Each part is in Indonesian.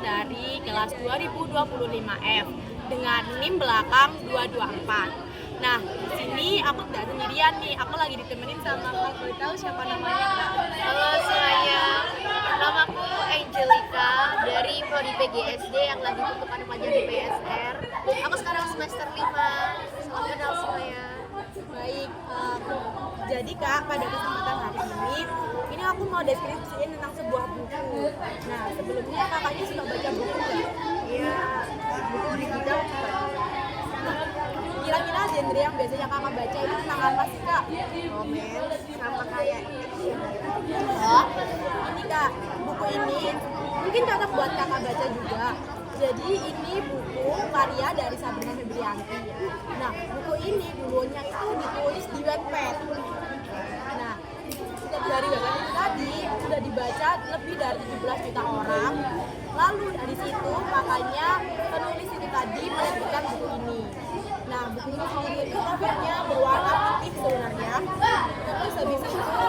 dari kelas 2025F dengan NIM belakang 224. Nah, di sini aku tidak sendirian nih, aku lagi ditemenin sama Kak. Boleh tahu siapa namanya, Kak? Halo semuanya, namaku Angelica dari Prodi PGSD yang lagi bentukan pelajaran di PSR. Aku sekarang semester 5. Salam kenal semuanya. Baik, jadi Kak, pada kesempatan hari ini aku mau deskripsiin tentang sebuah buku. Nah, sebelumnya kakaknya suka baca buku nggak? Iya, buku digital juga. Kira-kira genre yang biasanya kakak baca itu tentang apa sih, Kak? Romance sama kayak action. Oh, ini Kak, buku ini mungkin cocok buat kakak baca juga. Jadi ini buku karya dari Sabrina Febrianti. Nah, buku ini dulunya itu ditulis di Wattpad. Nah, dari Wattpad itu tadi sudah dibaca lebih dari 17 juta orang. Lalu dari situ makanya penulis itu tadi menerbitkan buku ini. Nah, buku ini sendiri itu covernya berwarna putih sebenarnya. Terus habis itu,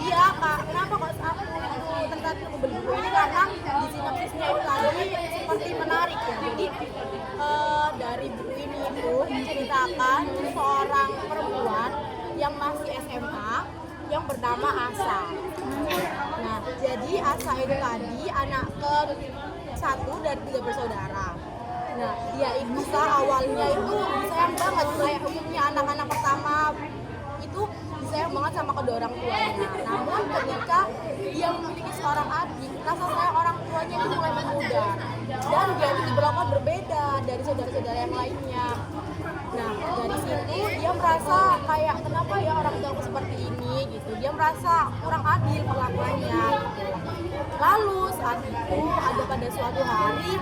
iya Kak, kenapa kok aku itu tertarik untuk beli buku ini karena di sinopsisnya itu tadi seperti menarik ya. Jadi dari buku ini itu menceritakan seorang perempuan yang masih SMA yang bernama Asa. Nah, jadi Asa itu tadi anak ke-1 dari 3 bersaudara. Nah, dia itu awalnya itu disayang banget, kayak umumnya anak-anak pertama itu disayang banget sama kedua orang tuanya. Namun ketika dia memiliki seorang adik, rasa sayang orang tuanya itu mulai memudar. Dan dia itu diperlakukan berbeda dari saudara-saudara yang lainnya. Nah, dari situ dia merasa kayak kenapa ya orang tuaku seperti ini gitu. Dia merasa kurang adil perlakuannya gitu. Lalu saat itu ada pada suatu hari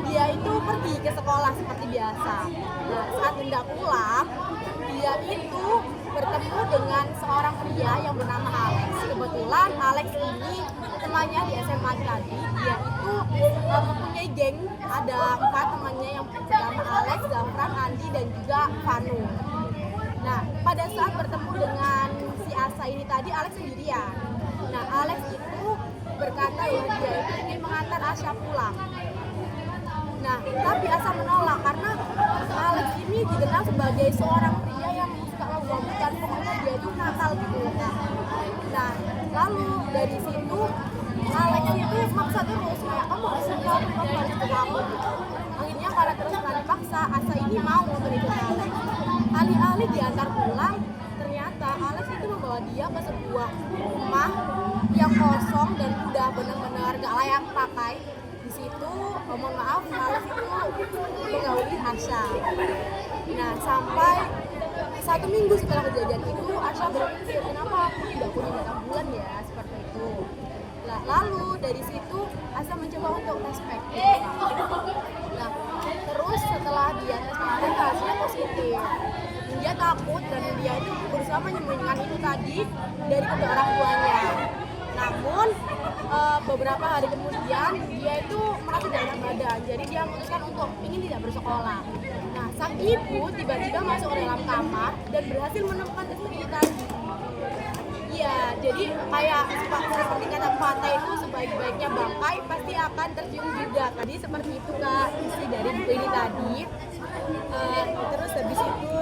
dia itu pergi ke sekolah seperti biasa. Nah, saat hendak pulang, dia itu bertemu dengan seorang pria yang bernama Alex. Kebetulan Alex ini temannya di SMA tadi. Dia itu mempunyai geng, ada 4 temannya yang bernama Alex, Zafran, Andi, dan juga Vanu. Nah, pada saat bertemu dengan si Asa ini tadi, Alex sendirian. Nah, Alex itu berkata bahwa dia itu ingin mengantar Asa pulang. Nah, tapi Asa menolak karena Alex ini dikenal sebagai seorang pria yang suka mabuk-mabukan, pokoknya dia itu nakal gitu. Nah, lalu dari situ Alex itu maksa terus kayak kamu harus ikut aku gitu. Akhirnya karena terus dipaksa, Asa ini mau untuk ikut Alex. Alih-alih diantar pulang, ternyata Alex itu membawa dia ke sebuah rumah yang kosong dan udah benar-benar gak layak pakai. Di situ, mohon maaf, Alex itu menggauli Asha. Nah, sampai 1 minggu setelah kejadian itu, Asha berpikir kenapa aku tidak punya batang bulan ya, seperti itu. Nah, lalu dari situ Asha mencoba untuk tes PEG. Nah, terus setelah dia tes PEG hasilnya positif. Dia takut dan dia itu berusaha menyembunyikan itu tadi dari kedua orang tuanya. Namun beberapa hari kemudian dia itu merasa tidak enak badan, jadi dia memutuskan untuk ingin tidak bersekolah. Nah, sang ibu tiba-tiba masuk ke dalam kamar dan berhasil menemukan istri tadi. Iya, jadi kayak seperti kata pepatah itu sebaik-baiknya bangkai pasti akan tercium juga. Tadi seperti itu Kak isi dari buku ini tadi. Terus habis itu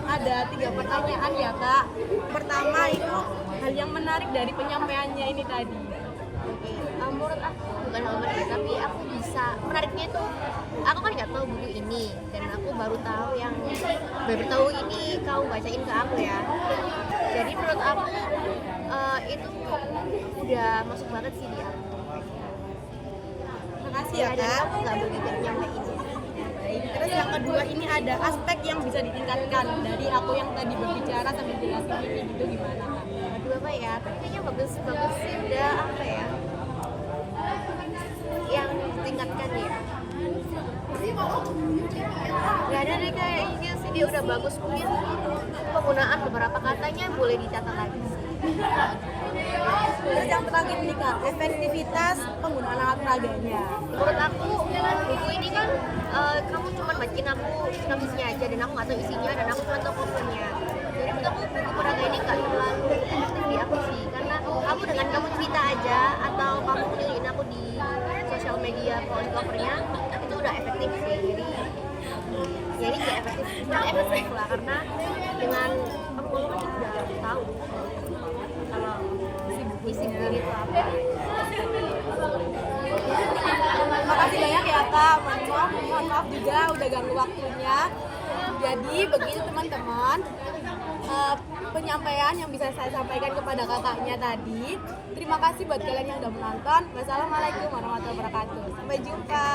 ada 3 pertanyaan ya Kak. Pertama itu hal yang menarik dari penyampaiannya ini tadi. Menurut aku bukan hal menarik, tapi aku bisa menariknya itu aku kan nggak tahu buku ini dan aku baru tahu ini kau bacain ke aku ya. Jadi menurut aku itu udah masuk banget sih di aku. Makasih ya Dan Kak. aku nggak begitu nyampein. Terus yang kedua ini ada aspek yang bisa ditingkatkan dari aku yang tadi berbicara sambil jelasin ini gitu gimana Kak? Aduh apa ya, tapi kayaknya bagus sih udah apa ya yang ditingkatkan ya. Gak ada deh kayaknya sih, dia udah bagus, mungkin penggunaan beberapa katanya boleh dicatat lagi sih. Terus yang terakhir nih Kak, efektivitas penggunaan alat peraganya. Menurut aku buku ini kan kamu cuma bacain aku sinopsisnya aja dan aku nggak tahu isinya dan aku cuma tahu covernya. Jadi menurut aku buku peraga ini nggak terlalu efektif di aku sih, karena kamu dengan kamu cerita aja atau kamu ngeliatin aku di sosial media dia polish covernya itu udah efektif sih. Jadi ya ini juga efektif lah, karena dengan pengulung kan udah tahu kalau isi buku itu apa. Makasih banyak ya Kak, mohon maaf juga udah ganggu waktunya. Jadi begitu teman-teman, penyampaian yang bisa saya sampaikan kepada kakaknya tadi. Terima kasih buat kalian yang udah menonton. Wassalamualaikum warahmatullahi wabarakatuh. Sampai jumpa.